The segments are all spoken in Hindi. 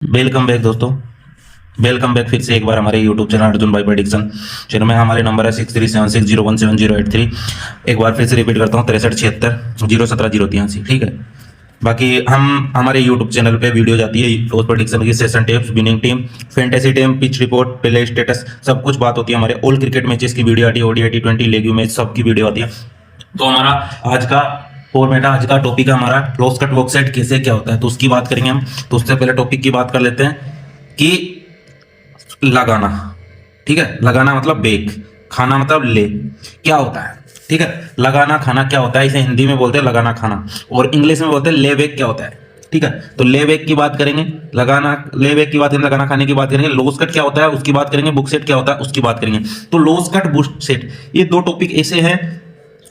वेलकम बैक दोस्तों। वेलकम बैक फिर से एक बार हमारे यूट्यूब चैनल अर्जुन भाई प्रेडिक्शन चैनल में। हमारे नंबर है 6376017083। एक बार फिर से रिपीट करता हूँ 6376070083। ठीक है। बाकी हम हमारे यूट्यूब चैनल पे वीडियो जाती है रोज प्रेडिक्शन की, session tips, winning team, fantasy team, pitch report, play status, सब कुछ बात होती है। हमारे ऑल क्रिकेट मैचेस की वीडियो आती है, ओडीआई टी20 लेग्यू मैच सब की वीडियो आती है। तो हमारा आज का फॉर्मेट, आज का टॉपिक है हमारा क्लोज कट बॉक्स सेट कैसे क्या होता है, तो उसकी बात करेंगे हम। तो उससे पहले टॉपिक की बात कर लेते हैं कि लगाना। ठीक है, लगाना मतलब बेक, खाना मतलब ले, क्या होता है। ठीक है, लगाना खाना क्या होता है, इसे हिंदी में बोलते हैं लगाना खाना, और इंग्लिश में बोलते हैं ले बेक क्या होता है। ठीक है, तो ले बेक की बात करेंगे, लगाना ले बेक की बात करेंगे, लगाना खाने की बात करेंगे, लोज कट क्या होता है उसकी बात करेंगे, बुक सेट क्या होता है उसकी बात करेंगे। तो लोज कट बुक सेट ये दो टॉपिक ऐसे हैं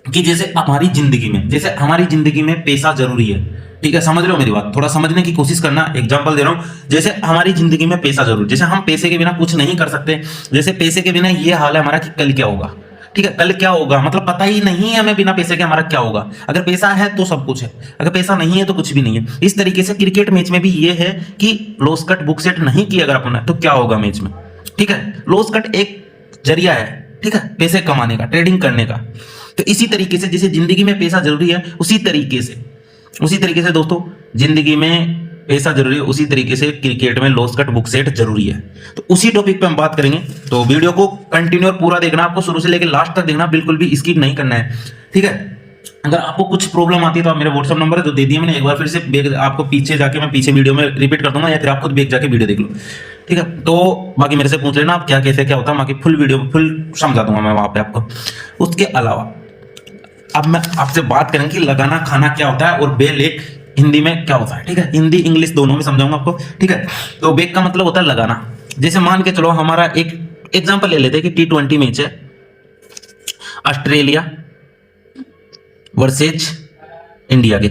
कि जैसे हमारी जिंदगी में पैसा जरूरी है। ठीक है, समझ रहे हो मेरी बात, थोड़ा समझने की कोशिश करना। एग्जांपल दे रहा हूं, जैसे हमारी जिंदगी में पैसा जरूरी, जैसे हम पैसे के बिना कुछ नहीं कर सकते, जैसे पैसे के बिना ये हाल है हमारा कि कल क्या होगा। ठीक है, कल क्या होगा मतलब पता ही नहीं है हमें, बिना पैसे के हमारा क्या होगा। अगर पैसा है तो सब कुछ है, अगर पैसा नहीं है तो कुछ भी नहीं है। इस तरीके से क्रिकेट मैच में भी ये है कि लोस कट बुक सेट नहीं किया अगर अपन तो क्या होगा मैच में। ठीक है, लोस कट एक जरिया है, ठीक है, पैसे कमाने का, ट्रेडिंग करने का। तो इसी तरीके से जैसे जिंदगी में पैसा जरूरी है, उसी तरीके से दोस्तों जिंदगी में पैसा जरूरी है, उसी तरीके से क्रिकेट में लॉस कट बुक सेट जरूरी है। तो उसी टॉपिक पे हम बात करेंगे। तो वीडियो को कंटिन्यू और पूरा देखना, आपको शुरू से लेकर लास्ट तक देखना, बिल्कुल भी स्किप नहीं करना है। ठीक है, अगर आपको कुछ प्रॉब्लम आती है तो आप मेरे व्हाट्सएप नंबर है जो दे दिया मैंने, एक बार फिर से आपको पीछे जाके मैं पीछे वीडियो में रिपीट कर दूंगा, या फिर आप खुद बैक जाके वीडियो देख लो। ठीक है, तो बाकी मेरे से पूछ लेना आप क्या कैसे क्या होता है, बाकी फुल वीडियो फुल समझा दूंगा मैं वहां पे आपको। उसके अलावा अब मैं आपसे बात करेंगे कि लगाना खाना क्या होता है और बेल एक हिंदी में क्या होता है। ठीक है, हिंदी इंग्लिश दोनों में समझाऊंगा आपको। ठीक है, तो बेक का मतलब होता है लगाना। जैसे मान के चलो हमारा एक एग्जांपल ले लेते हैं कि टी20 मैच है, ऑस्ट्रेलिया वर्सेज इंडिया के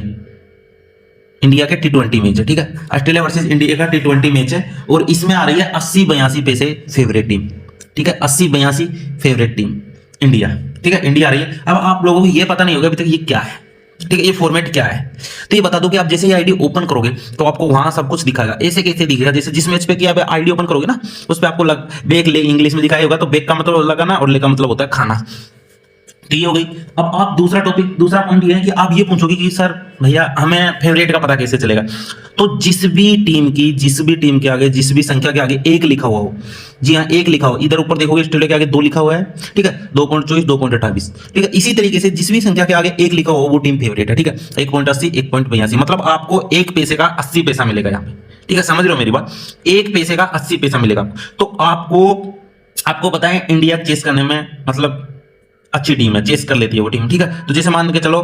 टी20 मैच है। ठीक है, ऑस्ट्रेलिया वर्सेज इंडिया का टी20 मैच है, और इसमें आ रही है 80-82 पैसे फेवरेट टीम। ठीक है, 80-82 फेवरेट टीम इंडिया। ठीक है, इंडिया आ रही है। अब आप लोगों को ये पता नहीं होगा अभी तक ये क्या है। ठीक है, ये फॉर्मेट क्या है, तो ये बता दो कि आप जैसे ये आईडी ओपन करोगे तो आपको वहां सब कुछ दिखाएगा। ऐसे कैसे दिखेगा, जैसे जिस मैच पे कि आप आईडी ओपन करोगे ना, उस पे आपको बेक ले इंग्लिश में दिखाई होगा। तो बेक का मतलब लगाना और ले का मतलब होता है खाना। तो ये हो गई। अब आप दूसरा पॉइंट ये है कि आप ये पूछोगे कि सर भैया हमें फेवरेट का पता कैसे चलेगा। तो जिस भी टीम के आगे, जिस भी संख्या के आगे एक लिखा हुआ हो, जी हाँ एक लिखा हो, इधर ऊपर देखोगे ऑस्ट्रेलिया के आगे 2 लिखा हुआ है। ठीक है, 2.24, 2.28। ठीक है, इसी तरीके से जिस भी संख्या के आगे एक लिखा हो वो टीम फेवरेट है। ठीक है, 1.80, 1.82, मतलब आपको एक पैसे का 80 पैसा मिलेगा यहाँ पे। ठीक है, समझ रहे हो मेरी बात, एक पैसे का 80 पैसा मिलेगा। तो आपको पता है इंडिया चेस करने में मतलब अच्छी टीम है, चेस कर लेती है वो टीम। ठीक है, तो जैसे मान के चलो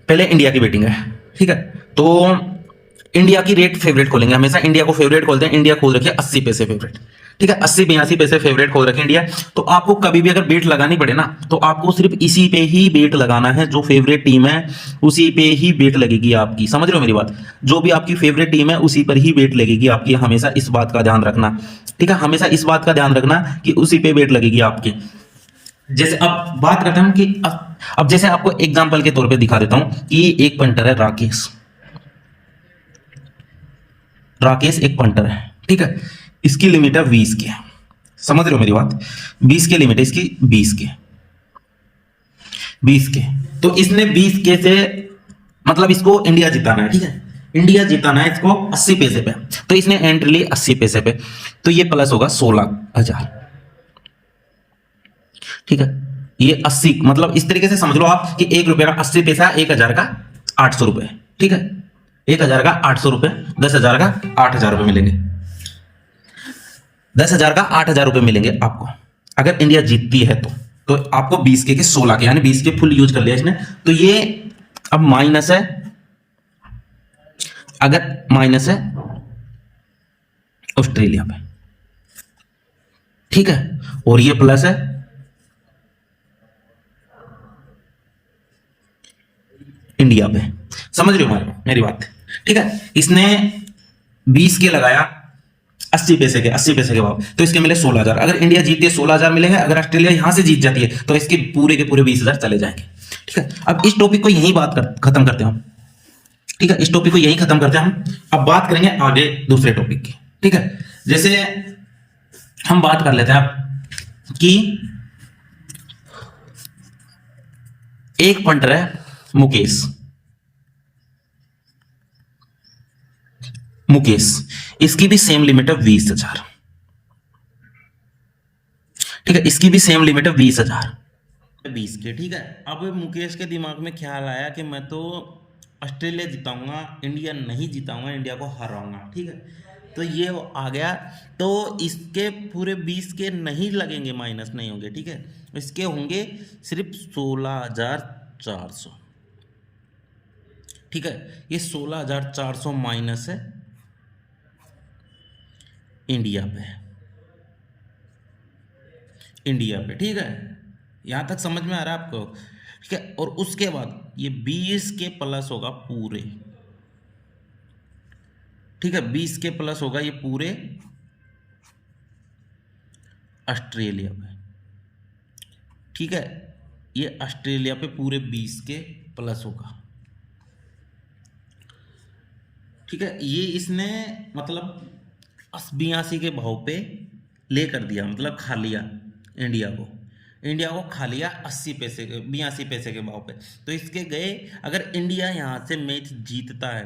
पहले इंडिया की बैटिंग है। ठीक है, तो इंडिया की रेट फेवरेट खोलेंगे, हमेशा इंडिया को फेवरेट खोलते हैं। इंडिया खोल रखी है 80 पैसे फेवरेट। ठीक है, 80-82 पैसे फेवरेट खोल रखे इंडिया। तो आपको कभी भी अगर बेट लगानी पड़े ना, तो आपको सिर्फ इसी पे ही बेट लगाना है, जो फेवरेट टीम है उसी पे ही बेट लगेगी आपकी। समझ रहे हो मेरी बात, जो भी आपकी फेवरेट टीम है उसी पर ही बेट लगेगी आपकी। हमेशा इस बात का ध्यान रखना। ठीक है, हमेशा इस बात का ध्यान रखना कि उसी पे बेट लगेगी आपकी। जैसे अब बात करते हैं कि अब जैसे आपको एग्जांपल के तौर पे दिखा देता हूं कि एक पंटर है राकेश एक पंटर है। ठीक है, इसकी लिमिट है 20 के। समझ रहे हो मेरी बात, 20 के लिमिट है इसकी, 20 के। तो इसने 20 के से मतलब इसको इंडिया जिताना है। ठीक है, इंडिया जिताना है इसको 80 पैसे पे। तो इसने एंट्री ली 80 पैसे पे, तो ये प्लस होगा 16,000। ठीक है, ये 80 मतलब इस तरीके से समझ लो आप कि 1 रुपए का 80 पैसा, 1,000 का 800 रुपए। ठीक है, 1,000 का 800 रुपए, 10,000 का 8,000 रुपए मिलेंगे। 10,000 का 8,000 रुपए मिलेंगे आपको अगर इंडिया जीतती है तो आपको 20 के 16 के, यानी 20 के फुल यूज कर लिया इसने। तो ये अब माइनस है, अगर माइनस है ऑस्ट्रेलिया पे। ठीक है, और ये प्लस है इंडिया पे। समझ रहे हो मेरी बात। ठीक है, इसने 20 के लगाया 80 पैसे के भाव, तो इसके मिले 16,000। अगर इंडिया जीतती है 16,000 मिलेंगे, अगर ऑस्ट्रेलिया यहां से जीत जाती है तो इसके पूरे के पूरे 20,000 चले जाएंगे। ठीक है, अब इस टॉपिक को यही बात खत्म करते हैं। ठीक है, इस टॉपिक को यही खत्म करते हैं हम। अब बात करेंगे आगे दूसरे टॉपिक की। ठीक है, जैसे हम बात कर लेते हैं कि एक पंटर है मुकेश, इसकी भी सेम लिमिट है 20,000। ठीक है, इसकी भी सेम लिमिट है 20,000 20 के। ठीक है, अब मुकेश के दिमाग में ख्याल आया कि मैं तो ऑस्ट्रेलिया जिताऊंगा, इंडिया नहीं जिताऊंगा, इंडिया को हराऊंगा। ठीक है, तो ये आ गया, तो इसके पूरे 20 के नहीं लगेंगे, माइनस नहीं होंगे। ठीक है, इसके होंगे सिर्फ 16,400। ठीक है, ये 16,400 माइनस है इंडिया पे। ठीक है, यहां तक समझ में आ रहा है आपको? ठीक है, और उसके बाद ये 20 के प्लस होगा पूरे। ठीक है, 20 के प्लस होगा ये पूरे ऑस्ट्रेलिया पे। ठीक है, ये ऑस्ट्रेलिया पे पूरे 20 के प्लस होगा। ठीक है, ये इसने मतलब 82 के भाव पे ले कर दिया, मतलब खा लिया इंडिया को खा लिया 82 पैसे के भाव पे। तो इसके गए, अगर इंडिया यहाँ से मैच जीतता है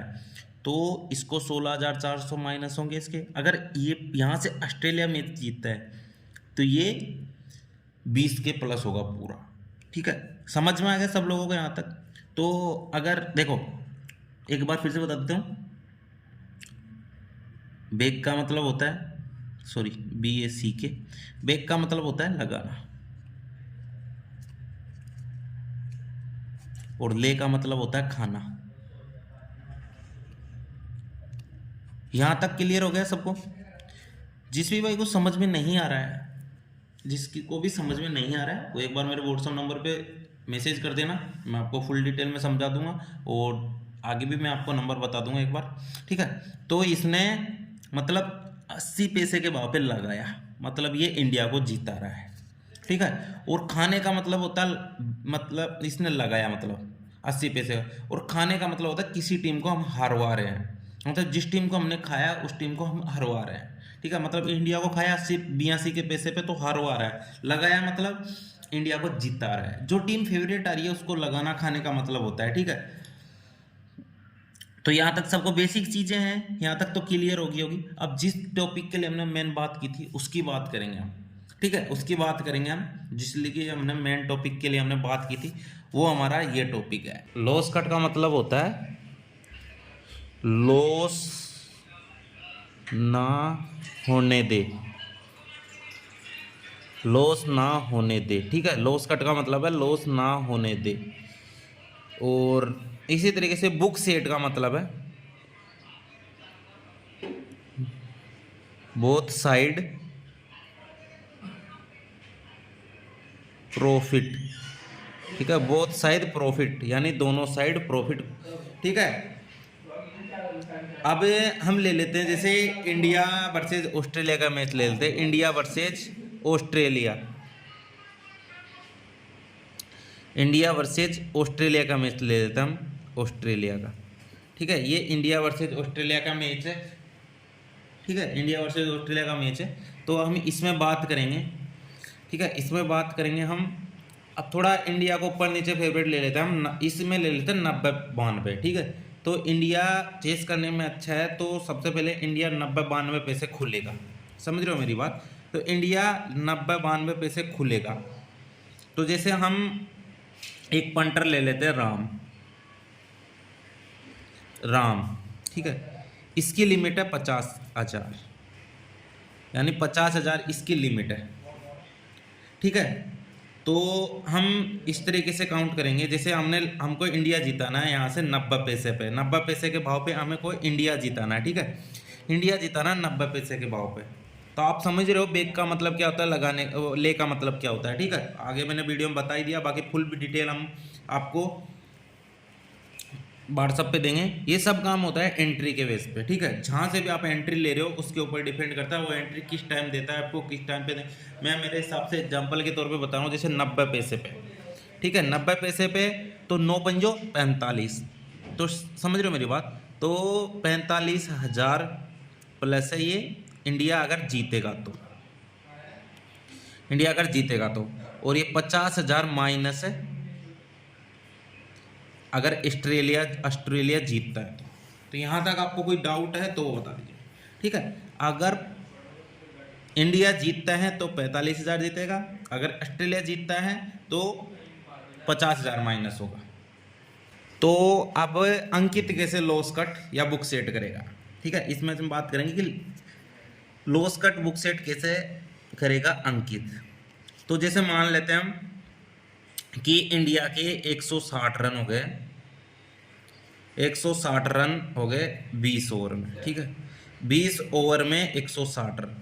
तो इसको 16,400 माइनस होंगे इसके। अगर ये यहाँ से ऑस्ट्रेलिया मैच जीतता है तो ये 20 के प्लस होगा पूरा। ठीक है, समझ में आ गया सब लोगों को यहाँ तक? तो अगर देखो, एक बार फिर से बता देता हूँ, बेग का मतलब होता है, सॉरी BACK, बेग का मतलब होता है लगाना, और ले का मतलब होता है खाना। यहां तक क्लियर हो गया सबको? जिस भी भाई को समझ में नहीं आ रहा है, जिसकी को भी समझ में नहीं आ रहा है, वो एक बार मेरे व्हाट्सएप नंबर पे मैसेज कर देना, मैं आपको फुल डिटेल में समझा दूंगा, और आगे भी मैं आपको नंबर बता दूंगा एक बार। ठीक है, तो इसने मतलब 80 पैसे के भाव पे लगाया, मतलब ये इंडिया को जीता रहा है। ठीक है, और खाने का मतलब होता है, मतलब इसने लगाया मतलब 80 पैसे, और खाने का मतलब होता है किसी टीम को हम हरवा रहे हैं, मतलब जिस टीम को हमने खाया उस टीम को हम हरवा रहे हैं। ठीक है, मतलब इंडिया को खाया 82 के पैसे पे तो हरवा रहा है, लगाया मतलब इंडिया को जिता रहा है। जो टीम फेवरेट आ रही है उसको लगाना खाने का मतलब होता है। ठीक है, तो यहाँ तक सबको बेसिक चीजें हैं, यहाँ तक तो क्लियर होगी। अब जिस टॉपिक के लिए हमने मेन बात की थी उसकी बात करेंगे हम। ठीक है, उसकी बात करेंगे हम, जिसलिए हमने मेन टॉपिक के लिए हमने बात की थी, वो हमारा ये टॉपिक है। लॉस कट का मतलब होता है लॉस ना होने दे, लॉस ना होने दे। ठीक है, लॉस कट का मतलब है लॉस ना होने दे। और इसी तरीके से बुक सेट का मतलब है बोथ साइड प्रॉफिट। ठीक है, बोथ साइड प्रॉफिट, यानी दोनों साइड प्रॉफिट। ठीक है, अब हम ले लेते हैं जैसे इंडिया वर्सेज ऑस्ट्रेलिया का मैच ले लेते हैं, India versus Australia, India versus Australia का मैच ले लेते हैं हम, ऑस्ट्रेलिया का। ठीक है, ये इंडिया वर्सेज ऑस्ट्रेलिया का मैच है। ठीक है, इंडिया वर्सेज ऑस्ट्रेलिया का मैच है, तो हम इसमें बात करेंगे। ठीक है, इसमें बात करेंगे हम। अब थोड़ा इंडिया को ऊपर नीचे फेवरेट ले लेते हैं हम, इसमें ले लेते हैं 90-92। ठीक है, तो इंडिया चेस करने में अच्छा है, तो सबसे पहले इंडिया 90-92 पैसे खुलेगा। समझ रहे हो मेरी बात? तो इंडिया 90-92 पैसे खुलेगा। तो जैसे हम एक पंटर ले लेते हैं राम। ठीक है, इसकी लिमिट है 50,000, यानी 50,000 इसकी लिमिट है। ठीक है, तो हम इस तरीके से काउंट करेंगे, जैसे हमको इंडिया जिताना है यहाँ से 90 पैसे पे, 90 पैसे के भाव पे हमें कोई इंडिया जिताना है। ठीक है, इंडिया जिताना 90 पैसे के भाव पे। तो आप समझ रहे हो बेग का मतलब क्या होता है, लगाने, ले का मतलब क्या होता है। ठीक है, आगे मैंने वीडियो में बता ही दिया, बाकी फुल डिटेल हम आपको व्हाट्सएप पे देंगे। ये सब काम होता है एंट्री के बेस पे। ठीक है, जहाँ से भी आप एंट्री ले रहे हो उसके ऊपर डिपेंड करता है वो एंट्री किस टाइम देता है आपको, किस टाइम पे मैं मेरे हिसाब से एग्जांपल के तौर पे बता रहा हूँ, जैसे 90 पैसे पे। ठीक है, 90 पैसे पे तो 9 पंजो 45, तो समझ रहे हो मेरी बात। तो 45,000 प्लस है ये इंडिया अगर जीतेगा तो, इंडिया अगर जीतेगा तो, और ये 50,000 माइनस है अगर ऑस्ट्रेलिया ऑस्ट्रेलिया जीतता है तो यहाँ तक आपको कोई डाउट है तो वो बता दीजिए, ठीक है। अगर इंडिया जीतता है तो 45,000 जीतेगा, अगर ऑस्ट्रेलिया जीतता है तो 50,000 माइनस होगा। तो अब अंकित कैसे लॉस कट या बुक सेट करेगा, ठीक है, इसमें हम बात करेंगे कि लॉस कट बुक सेट कैसे करेगा अंकित। तो जैसे मान लेते हैं हम कि इंडिया के 160 रन हो गए, 160 रन हो गए 20 ओवर में, ठीक है, 20 ओवर में 160 रन,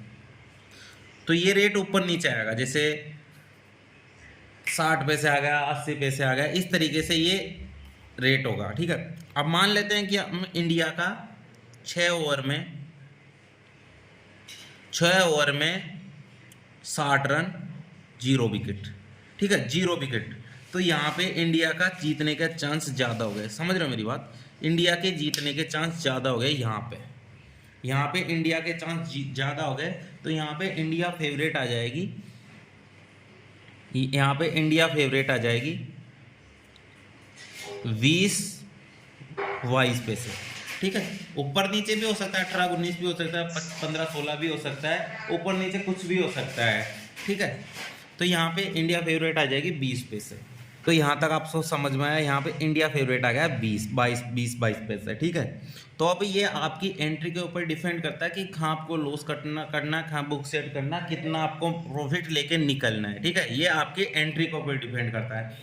तो ये रेट ऊपर नीचे आएगा, जैसे 60 पैसे आ गया, 80 पैसे आ गया, इस तरीके से ये रेट होगा, ठीक है। अब मान लेते हैं कि हम इंडिया का 6 ओवर में 60 रन 0 विकेट, ठीक है, 0 विकेट, तो यहाँ पे इंडिया का जीतने का चांस ज़्यादा हो गए। समझ रहे हो मेरी बात, इंडिया के जीतने के चांस ज़्यादा हो गए यहाँ पे इंडिया के चांस ज़्यादा हो गए, तो यहाँ पे इंडिया फेवरेट आ जाएगी, यहाँ पे इंडिया फेवरेट आ जाएगी 20-22 पैसे, ठीक है। ऊपर नीचे भी हो सकता है, 18-19 भी हो सकता है, 15-16 भी हो सकता है, ऊपर नीचे कुछ भी हो सकता है, ठीक है। तो यहाँ पे इंडिया फेवरेट आ जाएगी 20 पैसे। तो यहाँ तक आप सोच समझ में आया, यहाँ पे इंडिया फेवरेट आ गया 20-22 पैसे, ठीक है। तो अब ये आपकी एंट्री के ऊपर डिपेंड करता है कि कहाँ आपको लॉस करना कहाँ बुक सेट करना, कितना आपको प्रॉफिट लेके निकलना है, ठीक है, ये आपकी एंट्री के ऊपर डिपेंड करता है।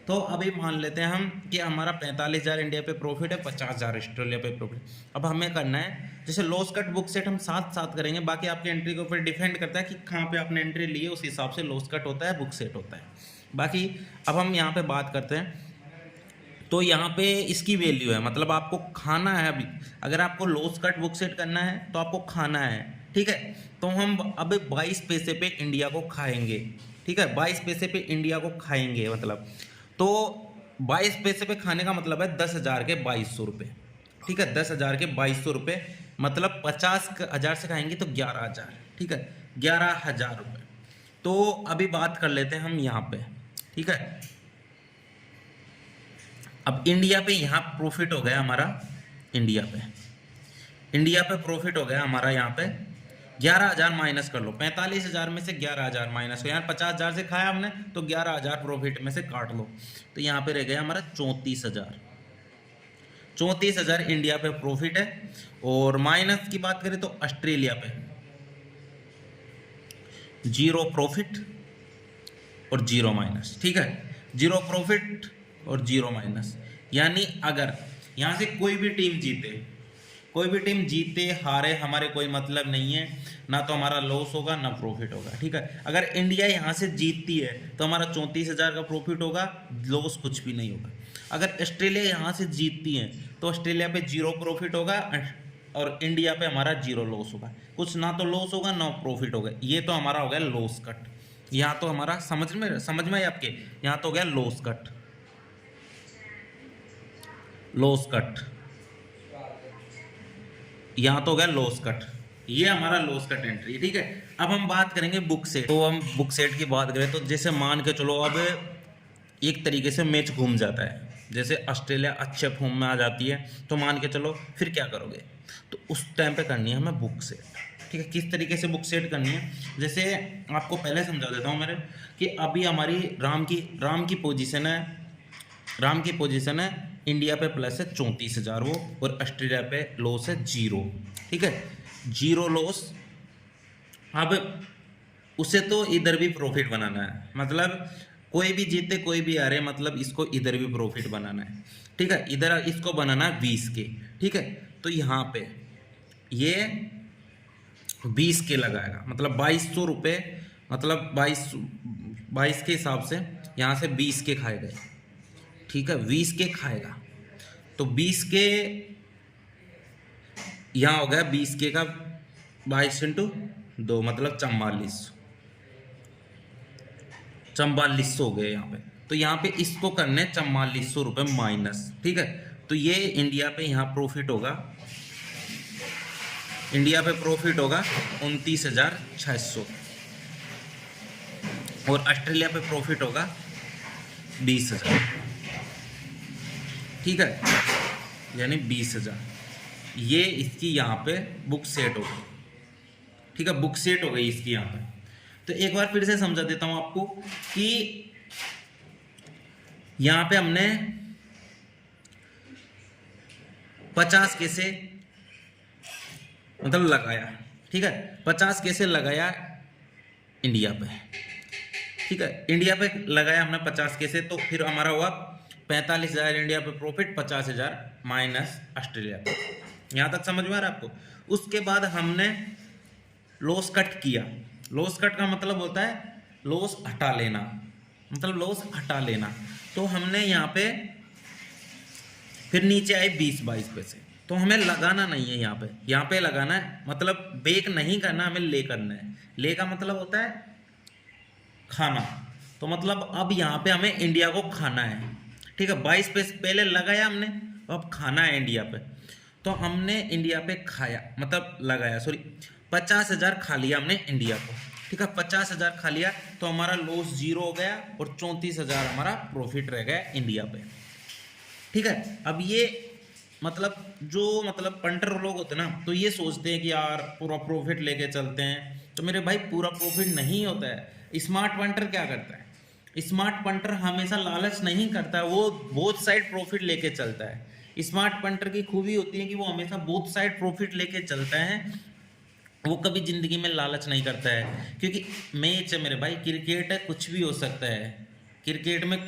तो अभी मान लेते हैं हम कि हमारा 45,000 इंडिया पे प्रॉफिट है, 50,000 ऑस्ट्रेलिया पे प्रॉफिट। अब हमें करना है जैसे लॉस कट बुक सेट हम साथ साथ करेंगे, बाकी आपकी एंट्री के ऊपर डिपेंड करता है कि कहाँ पे आपने एंट्री ली है, उस हिसाब से लॉस कट होता है, बुक सेट होता है। बाकी अब हम यहाँ पे बात करते हैं, तो यहाँ पे इसकी वैल्यू है, मतलब आपको खाना है। अभी अगर आपको लॉस कट बुक सेट करना है तो आपको खाना है, ठीक है। तो हम अब 22 पैसे पे इंडिया को खाएंगे, ठीक है, 22 पैसे पे इंडिया को खाएंगे, मतलब तो 22 पैसे पे खाने का मतलब है 10,000 के 2200 रुपये, ठीक है, 10,000 के 2200 रुपये, मतलब 50,000 से खाएंगे तो 11,000, ठीक है, 11,000 रुपये। तो अभी बात कर लेते हैं हम यहाँ पे, ठीक है। अब इंडिया पे यहाँ प्रॉफिट हो गया हमारा, इंडिया पे प्रॉफिट हो गया हमारा यहाँ पे 11,000 माइनस कर लो, 45,000 में से 11,000 माइनस हो, यार 50,000 से खाया हमने तो 11,000 प्रॉफिट में से काट लो, तो यहाँ पे रह गया हमारा 34,000 इंडिया पे प्रॉफिट है। और माइनस की बात करें तो ऑस्ट्रेलिया पे 0 प्रॉफिट और 0 माइनस, ठीक है, 0 प्रॉफिट और 0 माइनस, यानी अगर यहाँ से कोई भी टीम जीते हारे हमारे कोई मतलब नहीं है, ना तो हमारा लॉस होगा ना प्रॉफिट होगा, ठीक है। अगर इंडिया यहाँ से जीतती है तो हमारा 34,000 का प्रॉफिट होगा, लॉस कुछ भी नहीं होगा। अगर ऑस्ट्रेलिया यहाँ से जीतती है तो ऑस्ट्रेलिया पे 0 प्रॉफिट होगा और इंडिया पे हमारा 0 लॉस होगा, कुछ ना तो लॉस होगा ना प्रॉफिट होगा। ये तो हमारा हो गया लॉस कट, यहाँ तो हमारा समझ में आपके, यहाँ तो हो गया लॉस कट, यहाँ तो हो गया लॉस कट, ये हमारा लॉस कट एंट्री, ठीक है। अब हम बात करेंगे बुक सेट। तो हम बुक सेट की बात करें तो जैसे मान के चलो अब एक तरीके से मैच घूम जाता है, जैसे ऑस्ट्रेलिया अच्छे फॉर्म में आ जाती है, तो मान के चलो फिर क्या करोगे, तो उस टाइम पे करनी है हमें बुक सेट, ठीक है। किस तरीके से बुक सेट करनी है, जैसे आपको पहले समझा देता हूँ मेरे कि अभी हमारी राम की पोजीशन है इंडिया पे प्लस है 34,000 वो, और ऑस्ट्रेलिया पे लॉस है 0, ठीक है, 0 लॉस। अब उसे तो इधर भी प्रॉफिट बनाना है, मतलब कोई भी जीते कोई भी हारे, मतलब इसको इधर भी प्रॉफिट बनाना है, ठीक है, इधर इसको बनाना है 20 के, ठीक है। तो यहाँ पे ये 20 के लगाएगा, मतलब 2200 रुपये, मतलब 22 के हिसाब से यहाँ से 20 के खाए गए, ठीक है, 20 के खाएगा, तो 20 के यहाँ हो गया 20 के का 22 × 2 मतलब 4400 हो गए यहाँ पे। तो यहाँ पे इसको करने 4400 रुपये माइनस, ठीक है, तो ये इंडिया पे यहाँ प्रॉफिट होगा, इंडिया पे प्रॉफिट होगा 29,600 और ऑस्ट्रेलिया पे प्रॉफिट होगा 20,000। ठीक है, यानी 20,000। ये इसकी यहाँ पे बुक सेट हो गई। ठीक है, बुक सेट हो गई इसकी यहाँ पे। तो एक बार फिर से समझा देता हूं आपको कि यहां पे हमने 50 कैसे मतलब लगाया। ठीक है, 50 कैसे लगाया इंडिया पे। ठीक है, इंडिया पे लगाया हमने 50 कैसे, तो फिर हमारा हुआ 45,000 इंडिया पे प्रॉफिट, 50,000 माइनस ऑस्ट्रेलिया पे। यहां तक समझ में आ रहा है आपको। उसके बाद हमने लॉस कट किया। लॉस कट का मतलब होता है लॉस हटा लेना, मतलब लॉस हटा लेना। तो हमने यहाँ पे फिर नीचे आए 20-22 पैसे। तो हमें लगाना नहीं है यहाँ पे लगाना है, मतलब बेक नहीं करना, हमें ले करना है। ले का मतलब होता है खाना। तो मतलब अब यहाँ पे हमें इंडिया को खाना है। ठीक है, 22 पैसे पहले लगाया हमने, अब खाना है इंडिया पे। तो हमने इंडिया पे खाया, मतलब लगाया, सॉरी 50,000 खा लिया हमने इंडिया को। ठीक है, 50,000 खा लिया तो हमारा लॉस 0 हो गया और 34,000 हमारा प्रॉफिट रह गया इंडिया पे। ठीक है, अब ये मतलब जो मतलब पंटर लोग होते हैं ना, तो ये सोचते हैं कि यार पूरा प्रॉफिट लेके चलते हैं। तो मेरे भाई पूरा प्रॉफिट नहीं होता है। स्मार्ट पंटर क्या करता है, स्मार्ट पंटर हमेशा लालच नहीं करता, वो बोथ साइड प्रॉफिट लेके चलता है। स्मार्ट पंटर की खूबी होती है कि वो हमेशा बोथ साइड प्रॉफिट लेके चलता है, वो कभी जिंदगी में लालच नहीं करता है। क्योंकि मैच है मेरे भाई, क्रिकेट है, कुछ भी हो सकता है। क्रिकेट में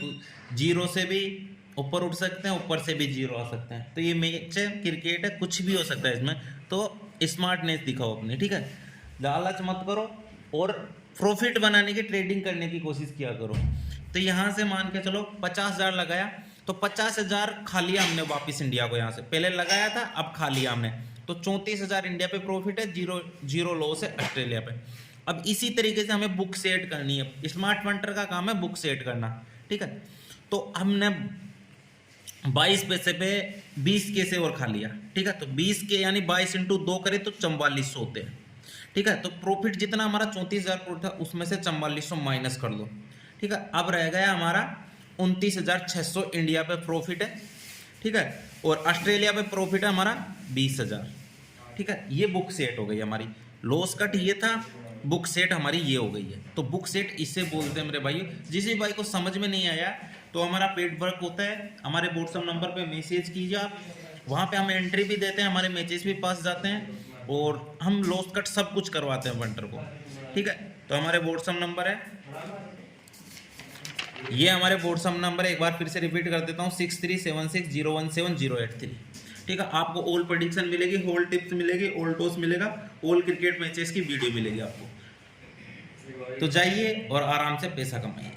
0 से भी ऊपर उठ सकते हैं, ऊपर से भी 0 आ सकते हैं। तो ये मैच है, क्रिकेट है, कुछ भी हो सकता है इसमें। तो स्मार्टनेस दिखाओ अपनी। ठीक है, लालच मत करो और प्रॉफिट बनाने की ट्रेडिंग करने की कोशिश किया करो। तो यहाँ से मान के चलो 50,000 लगाया, तो 50,000 खा लिया हमने वापस इंडिया को। यहाँ से पहले लगाया था, अब खा लिया हमने। तो 34,000 इंडिया पे प्रॉफिट है, 0 लॉस है ऑस्ट्रेलिया पे। अब इसी तरीके से हमें बुक सेट करनी है। स्मार्ट पंटर का काम है बुक सेट करना। ठीक है, तो हमने 22 पैसे पे 20 के से और खा लिया। ठीक है, तो 20 के यानी 22 × 2 करे तो 4400 होते हैं। ठीक है, तो प्रॉफिट जितना हमारा 34,000 प्रॉफिट था उसमें से 4400 माइनस कर दो। ठीक है, अब रह गया हमारा 29,600 इंडिया पे प्रॉफिट है। ठीक है, और ऑस्ट्रेलिया पे प्रॉफिट है हमारा 20,000। ठीक है, ये बुक सेट हो गई हमारी। लॉस कट ये था, बुक सेट हमारी ये हो गई है। तो बुक सेट इससे बोलते हैं मेरे भाई। जिस भी भाई को समझ में नहीं आया तो हमारा पेड वर्क होता है, हमारे व्हाट्सएप नंबर पे मैसेज कीजिए आप, वहाँ पे हम एंट्री भी देते हैं, हमारे मैसेज भी पास जाते हैं और हम लॉस कट सब कुछ करवाते हैं पंटर को। ठीक है, तो हमारे व्हाट्सएप नंबर है, ये हमारे व्हाट्सएप नंबर है। एक बार फिर से रिपीट कर देता हूँ, 6376017083। ठीक है, आपको ऑल प्रेडिक्शन मिलेगी, ऑल टिप्स मिलेगी, ऑल टॉस मिलेगा, ऑल क्रिकेट मैचेस की वीडियो मिलेगी आपको। तो जाइए और आराम से पैसा कमाइए।